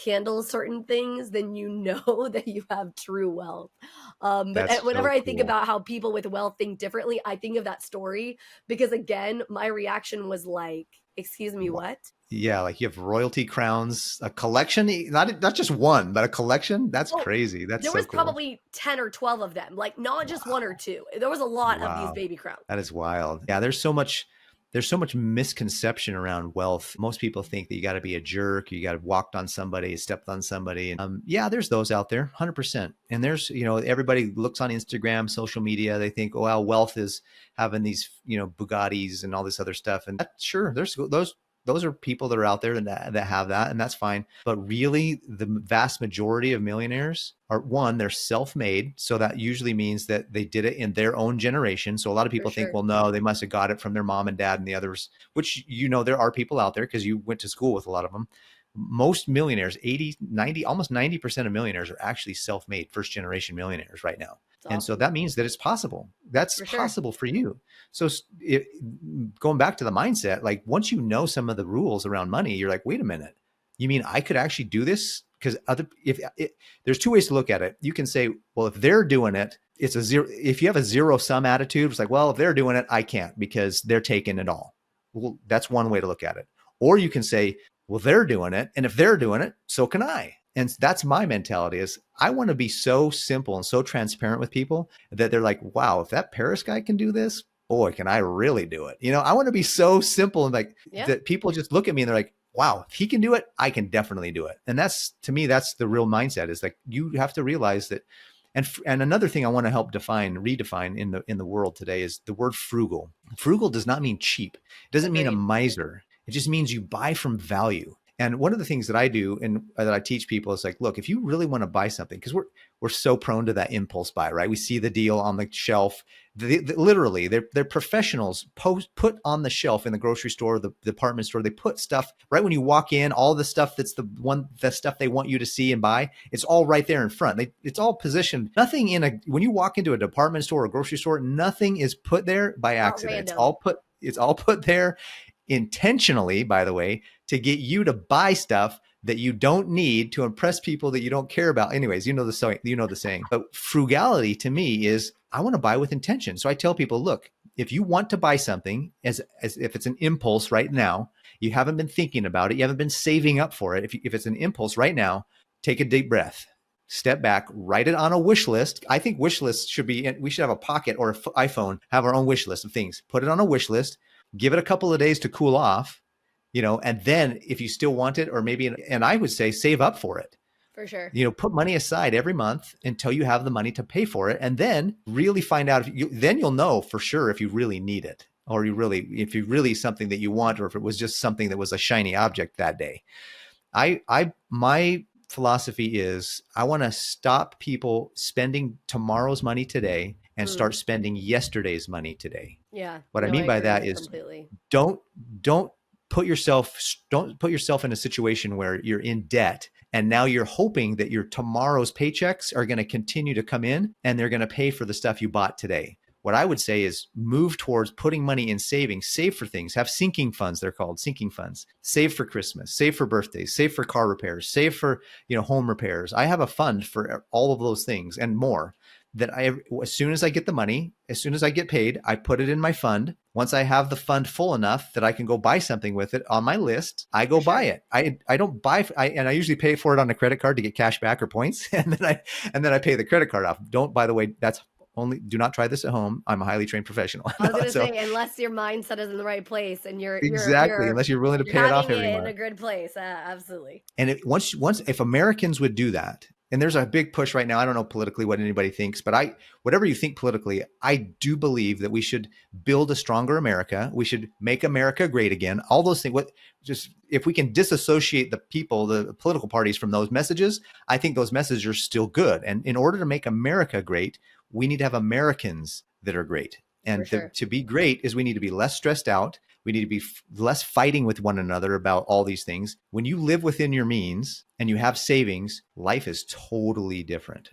handle certain things, then you know that you have true wealth. But That's whenever so I think cool. about how people with wealth think differently, I think of that story because again, my reaction was like, excuse me, Wha what? Yeah, like you have royalty crowns, a collection, not just one, but a collection? That's Oh, crazy. That's there so was cool. probably 10 or 12 of them, like not just one or Wow. two. There was a lot of these Wow. baby crowns. That is wild. Yeah, there's so much misconception around wealth. Most people think that you got to be a jerk, you got to walked on somebody, stepped on somebody. And yeah, there's those out there, 100%. And there's, everybody looks on Instagram, social media, they think, oh, well, wealth is having these, Bugattis and all this other stuff. And sure, there's those are people that are out there that have that, and that's fine. But really, the vast majority of millionaires are, one, they're self-made. So that usually means that they did it in their own generation. So a lot of For people think, sure. well, no, they must have got it from their mom and dad and the others, which, there are people out there because you went to school with a lot of them. Most millionaires, 80, 90, almost 90% of millionaires are actually self-made first generation millionaires right now. It's And so awesome. that means that it's possible. That's For sure. possible for you. So going back to the mindset, like once you know some of the rules around money, you're like, wait a minute, you mean I could actually do this? Because there's two ways to look at it. You can say, well, if they're doing it, it's a zero. If you have a zero sum attitude, it's like, well, if they're doing it, I can't because they're taking it all. Well, that's one way to look at it. Or you can say, well, they're doing it, and if they're doing it, so can I. And that's my mentality is I want to be so simple and so transparent with people that they're like, wow, if that Paris guy can do this, boy, can I really do it? I want to be so simple and like Yeah. that people just look at me and they're like, wow, if he can do it, I can definitely do it. And that's, to me, that's the real mindset is like, you have to realize that. And another thing I want to help redefine in the world today is the word frugal. Frugal does not mean cheap. It doesn't mean a Agreed. miser. It just means you buy from value. And one of the things that I do and that I teach people is like, look, if you really want to buy something, because we're so prone to that impulse buy, right? We see the deal on the shelf. Literally, they're professionals put on the shelf in the grocery store, the department store. They put stuff right when you walk in. All the stuff that's the stuff they want you to see and buy. It's all right there in front. It's all positioned. Nothing when you walk into a department store or a grocery store, nothing is put there by Not accident. random. It's all put there intentionally, by the way, to get you to buy stuff that you don't need to impress people that you don't care about. Anyways, the saying. But frugality to me is I want to buy with intention. So I tell people, look, if you want to buy something as if it's an impulse right now, you haven't been thinking about it, you haven't been saving up for it. If it's an impulse right now, take a deep breath. Step back, write it on a wish list. I think wish lists we should have a pocket or an iPhone, have our own wish list of things. Put it on a wish list. give it a couple of days to cool off, and then if you still want it, or maybe, and I would say save up for it. For sure. Put money aside every month until you have the money to pay for it, and then really find out then you'll know for sure if you really need it, or if you really something that you want, or if it was just something that was a shiny object that day. My philosophy is I want to stop people spending tomorrow's money today and start spending yesterday's money today. Yeah. What I mean by that is completely. don't put yourself in a situation where you're in debt and now you're hoping that your tomorrow's paychecks are going to continue to come in and they're going to pay for the stuff you bought today. What I would say is move towards putting money in savings, save for things, have sinking funds. They're called sinking funds. Save for Christmas, save for birthdays, save for car repairs, save for, home repairs. I have a fund for all of those things and more that as soon as I get the money, as soon as I get paid, I put it in my fund. Once I have the fund full enough that I can go buy something with it on my list, I go buy it. I don't buy, and I usually pay for it on a credit card to get cash back or points. And then I pay the credit card off. By the way, do not try this at home. I'm a highly trained professional. I was going to say, unless your mindset is in the right place and you're unless you're willing to pay it off every month. In a good place. Absolutely. And once if Americans would do that, and there's a big push right now. I don't know politically what anybody thinks, but whatever you think politically, I do believe that we should build a stronger America. We should make America great again. All those things. If we can disassociate the political parties from those messages, I think those messages are still good. And in order to make America great, we need to have Americans that are great. And to be great is we need to be less stressed out. We need to be less fighting with one another about all these things. When you live within your means and you have savings, life is totally different.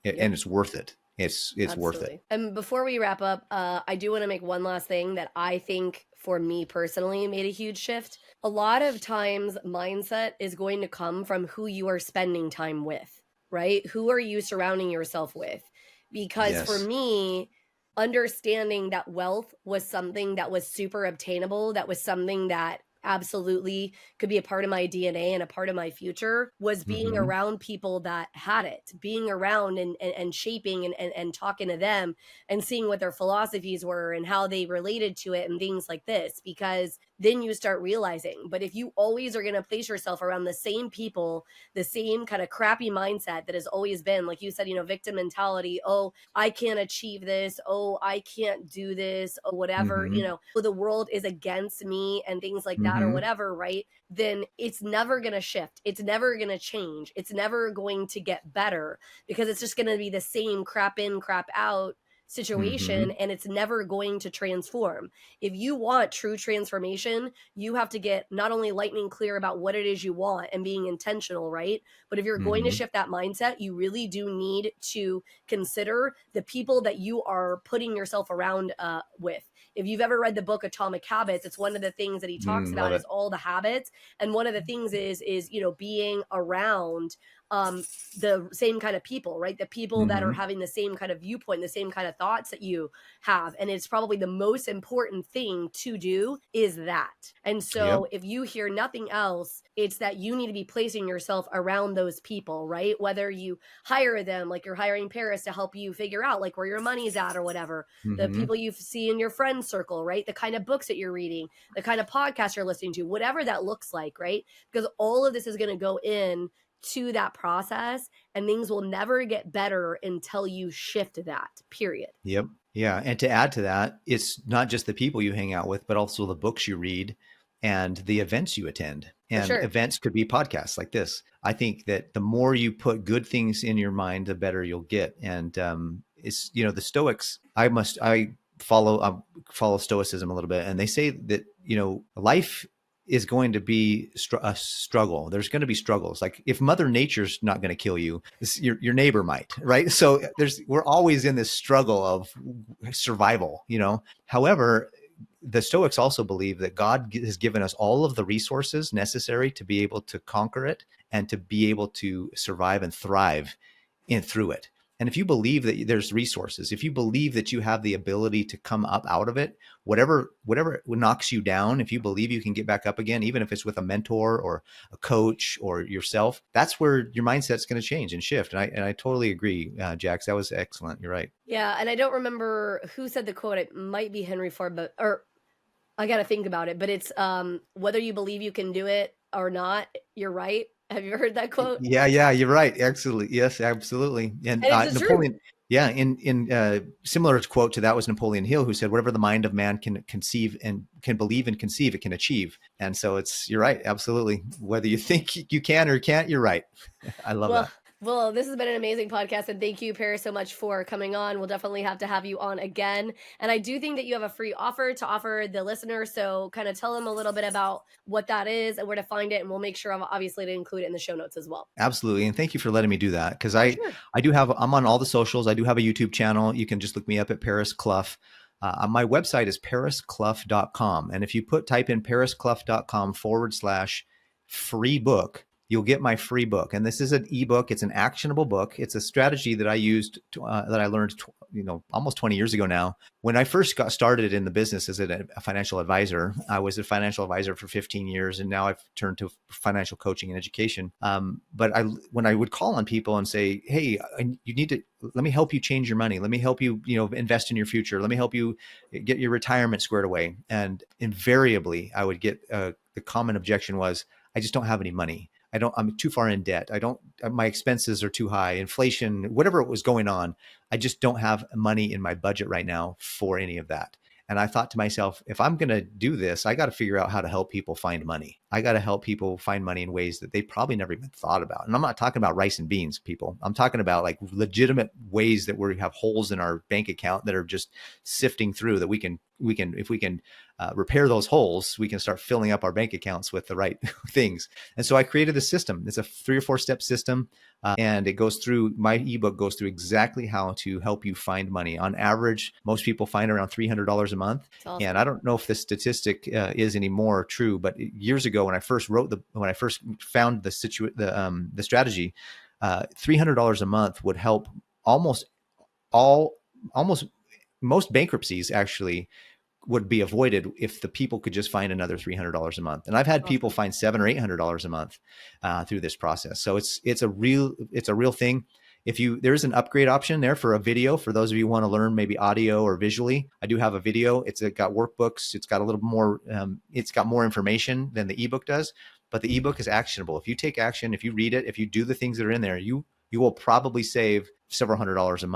And it's worth it. It's worth it. And before we wrap up, I do want to make one last thing that I think for me personally made a huge shift. A lot of times mindset is going to come from who you are spending time with, right? Who are you surrounding yourself with? Because for me, understanding that wealth was something that was super obtainable, that was something that absolutely could be a part of my DNA and a part of my future, was being around people that had it, being around and shaping and talking to them and seeing what their philosophies were and how they related to it and things like this, because then you start realizing. But if you always are going to place yourself around the same people, the same kind of crappy mindset that has always been, like you said, victim mentality, oh, I can't achieve this, oh, I can't do this, or whatever, the world is against me and things like that or whatever, right? Then it's never going to shift. It's never going to change. It's never going to get better, because it's just going to be the same crap in, crap out situation, and it's never going to transform. If you want true transformation, you have to get not only lightning clear about what it is you want and being intentional, right? But if you're going to shift that mindset, you really do need to consider the people that you are putting yourself around with. If you've ever read the book Atomic Habits, it's one of the things that he talks about is all the habits. And one of the things is being around the same kind of people, right? The people that are having the same kind of viewpoint, the same kind of thoughts that you have. And it's probably the most important thing to do is that. And so if you hear nothing else, it's that you need to be placing yourself around those people, right? Whether you hire them, like you're hiring Paris to help you figure out like where your money's at or whatever, the people you see in your friend circle, right? The kind of books that you're reading, the kind of podcasts you're listening to, whatever that looks like, right? Because all of this is going to go in to that process, and things will never get better until you shift that, period. Yep. Yeah. And to add to that, it's not just the people you hang out with, but also the books you read and the events you attend. And events could be podcasts like this. I think that the more you put good things in your mind, the better you'll get. And it's, the Stoics, I follow Stoicism a little bit. And they say that, life is going to be a struggle. There's going to be struggles. Like if Mother Nature's not going to kill you, your neighbor might, right? So we're always in this struggle of survival, However, the Stoics also believe that God has given us all of the resources necessary to be able to conquer it and to be able to survive and thrive through it. And if you believe that there's resources, if you believe that you have the ability to come up out of it, whatever knocks you down, if you believe you can get back up again, even if it's with a mentor or a coach or yourself, that's where your mindset's going to change and shift. And I totally agree, Jax. That was excellent. You're right. Yeah. And I don't remember who said the quote. It might be Henry Ford, I got to think about it, but it's whether you believe you can do it or not, you're right. Have you heard that quote? Yeah, yeah, you're right. Absolutely. Yes, absolutely. And And it's the truth. Napoleon, yeah, in similar quote to that was Napoleon Hill, who said, "Whatever the mind of man can conceive and can believe and conceive, it can achieve." And so you're right, absolutely. Whether you think you can or can't, you're right. I love Well, that. well, this has been an amazing podcast, and thank you, Paris, so much for coming on. We'll definitely have to have you on again. And I do think that you have a free offer to offer the listener. So kind of tell them a little bit about what that is and where to find it. And we'll make sure obviously to include it in the show notes as well. Absolutely. And thank you for letting me do that. Because Oh, sure. I'm on all the socials. I do have a YouTube channel. You can just look me up at Paris Clough. My website is parisclough.com. And if you type in parisclough.com/free book, you'll get my free book. And this is an ebook. It's an actionable book. It's a strategy that I used that I learned, almost 20 years ago now. When I first got started in the business as a financial advisor, I was a financial advisor for 15 years, and now I've turned to financial coaching and education. But when I would call on people and say, "Hey, you need to let me help you change your money. Let me help you, invest in your future. Let me help you get your retirement squared away," and invariably, I would get the common objection was, "I just don't have any money. I'm too far in debt. My expenses are too high, inflation, whatever was going on. I just don't have money in my budget right now for any of that." And I thought to myself, if I'm going to do this, I got to figure out how to help people find money. I got to help people find money in ways that they probably never even thought about. And I'm not talking about rice and beans, people. I'm talking about like legitimate ways that we have holes in our bank account that are just sifting through, that if we can repair those holes, we can start filling up our bank accounts with the right things. And so I created a system. It's a 3 or 4 step system. And my ebook goes through exactly how to help you find money. On average, most people find around $300 a month. Awesome. And I don't know if this statistic is anymore true, but years ago when I first found the strategy, $300 a month would help almost most bankruptcies actually would be avoided if the people could just find another $300 a month. And I've had people find $700 or $800 a month through this process. So it's a real thing. There's an upgrade option there for a video for those of you who want to learn maybe audio or visually. I do have a video. It's got workbooks. It's got a little more. It's got more information than the ebook does. But the ebook is actionable. If you take action, if you read it, if you do the things that are in there, you will probably save several $100s a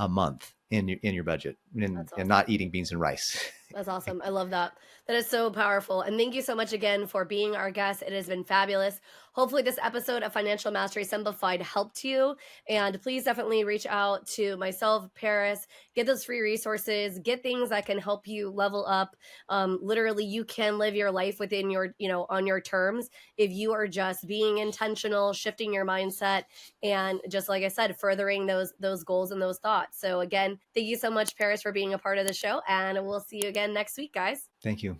month in your budget, and not eating beans and rice. That's awesome. I love that. That is so powerful. And thank you so much again for being our guest. It has been fabulous. Hopefully this episode of Financial Mastery Simplified helped you. And please definitely reach out to myself, Paris, get those free resources, get things that can help you level up. Literally, you can live your life within your, on your terms if you are just being intentional, shifting your mindset, and just like I said, furthering those goals and those thoughts. So again, thank you so much, Paris, for being a part of the show. And we'll see you again next week, guys. Thank you.